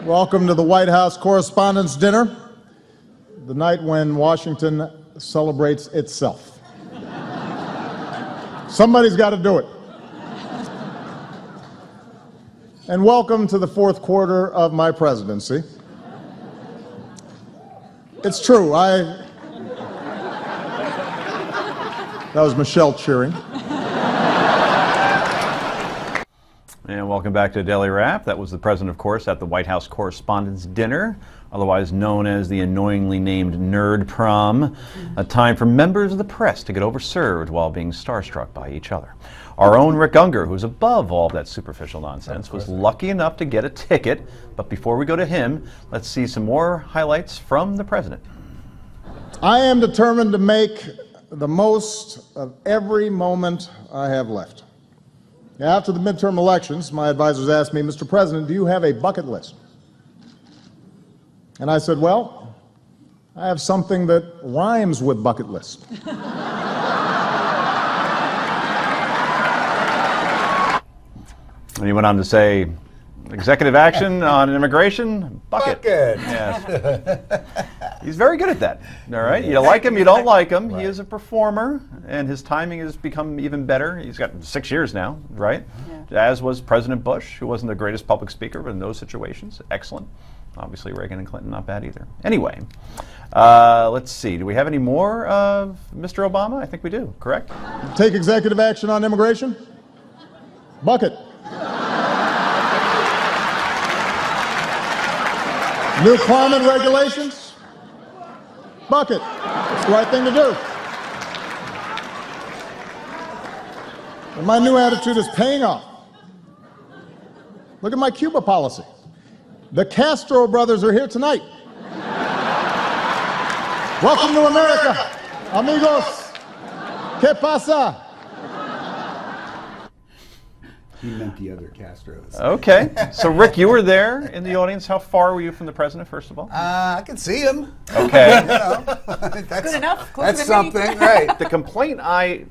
Welcome to the White House Correspondents' Dinner, the night when Washington celebrates itself. Somebody's got to do it. And welcome to the fourth quarter of my presidency. It's true, that was Michelle cheering. And welcome back to Daily Wrap. That was the president, of course, at the White House Correspondents' Dinner, otherwise known as the annoyingly named Nerd Prom, a time for members of the press to get overserved while being starstruck by each other. Our own Rick Unger, who's above all that superficial nonsense, was lucky enough to get a ticket. But before we go to him, let's see some more highlights from the president. I am determined to make the most of every moment I have left. After the midterm elections, my advisors asked me, Mr. President, do you have a bucket list? And I said, well, I have something that rhymes with bucket list. And he went on to say, executive action on immigration, bucket. Yes. He's very good at that, all right? You like him, you don't like him. Right. He is a performer, and his timing has become even better. He's got 6 years now, right? Yeah. As was President Bush, who wasn't the greatest public speaker, but in those situations, excellent. Obviously, Reagan and Clinton, not bad either. Anyway, let's see. Do we have any more of Mr. Obama? I think we do, correct? Take executive action on immigration? Bucket. New climate regulations? Bucket. It's the right thing to do. And my new attitude is paying off. Look at my Cuba policy. The Castro brothers are here tonight. Welcome to America, amigos. ¿Qué pasa? He meant the other Castros. Okay. So, Rick, you were there in the audience. How far were you from the president, first of all? I could see him. Okay. That's good enough. That's something, right? The complaint I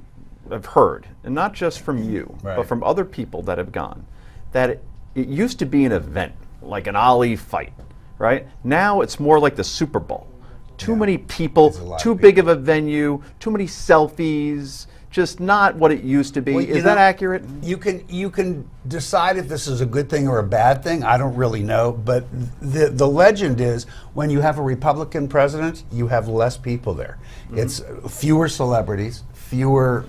have heard, and not just from you, but from other people that have gone, that it used to be an event, like an Ali fight, right? Now it's more like the Super Bowl. Too many people, too big of a venue, too many selfies. Just not what it used to be. Well, is that accurate? You can decide if this is a good thing or a bad thing. I don't really know, but the legend is when you have a Republican president, you have less people there. Mm-hmm. It's fewer celebrities, fewer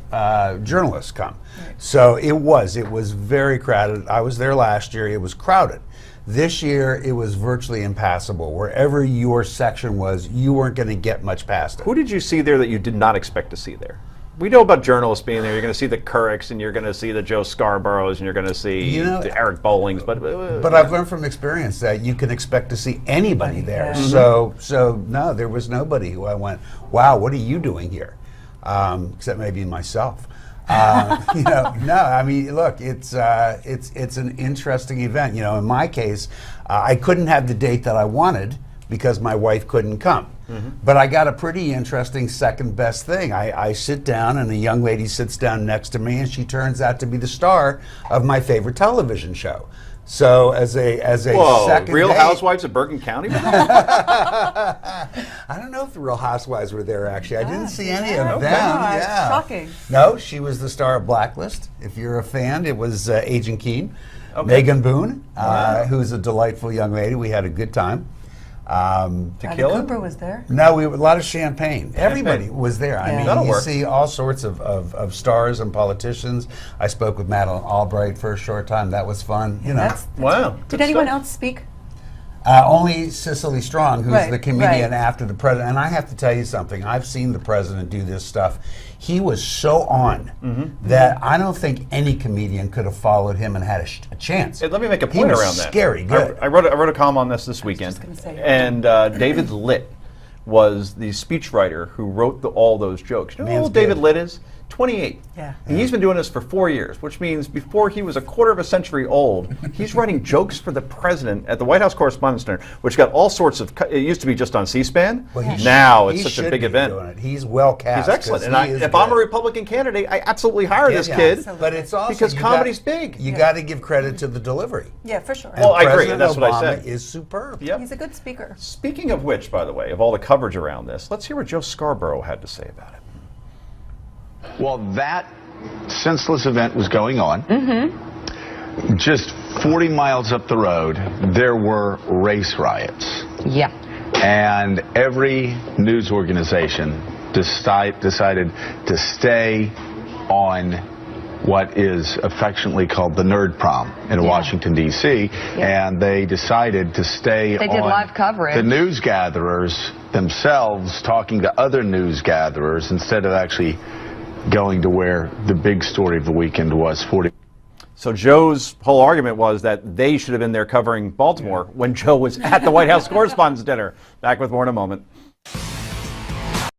journalists come. Right. So it was very crowded. I was there last year. It was crowded. This year, it was virtually impassable. Wherever your section was, you weren't going to get much past it. Who did you see there that you did not expect to see there? We know about journalists being there. You're going to see the Kuricks, and you're going to see the Joe Scarboroughs, and you're going to see the Eric Bowlings. But I've learned from experience that you can expect to see anybody there. Mm-hmm. So no, there was nobody who I went, wow, what are you doing here? Except maybe myself. No, I mean, look, it's an interesting event. You know, in my case, I couldn't have the date that I wanted because my wife couldn't come. Mm-hmm. But I got a pretty interesting second best thing. I sit down and a young lady sits down next to me and she turns out to be the star of my favorite television show. So as a second Real date, Housewives of Bergen County? I don't know if the Real Housewives were there actually. I didn't see any of them. Yeah. Shocking. No, she was the star of Blacklist. If you're a fan, it was Agent Keene. Okay. Megan Boone, who's a delightful young lady. We had a good time. Tequila? Cooper was there? No, a lot of champagne. Everybody was there. I mean, you work. see all sorts of stars and politicians. I spoke with Madeleine Albright for a short time. That was fun. You know. Wow. Did anyone else speak? Only Cicely Strong, who's the comedian after the president. And I have to tell you something. I've seen the president do this stuff. He was so on that I don't think any comedian could have followed him and had a chance. Hey, let me make a point around that. Scary good. I wrote a column on this weekend, and David Litt was the speechwriter who wrote all those jokes. You know who David Litt is? 28. Yeah. And he's been doing this for 4 years, which means before he was a quarter of a century old, he's writing jokes for the president at the White House Correspondents' Dinner, which got all sorts of. It used to be just on C-SPAN. Well, Now it's he such a should big be event. doing it. He's well cast. He's excellent. 'cause And he is if I'm a good. Republican candidate, I absolutely hire this Yeah, kid. but it's also because you comedy's got, big. You got to give credit to the delivery. Yeah, for sure. Well, I agree, President and that's what I Obama said. is superb. Yep. He's a good speaker. Speaking of which, by the way, of all the coverage around this, let's hear what Joe Scarborough had to say about it. Well, that senseless event was going on. Just 40 miles up the road, there were race riots. Yeah. And every news organization decided to stay on what is affectionately called the Nerd Prom in Washington, D.C. And they decided to stay They on did live coverage. the news gatherers themselves, talking to other news gatherers instead of actually going to where the big story of the weekend was. 40. So Joe's whole argument was that they should have been there covering Baltimore when Joe was at the White House Correspondents' Dinner. Back with more in a moment.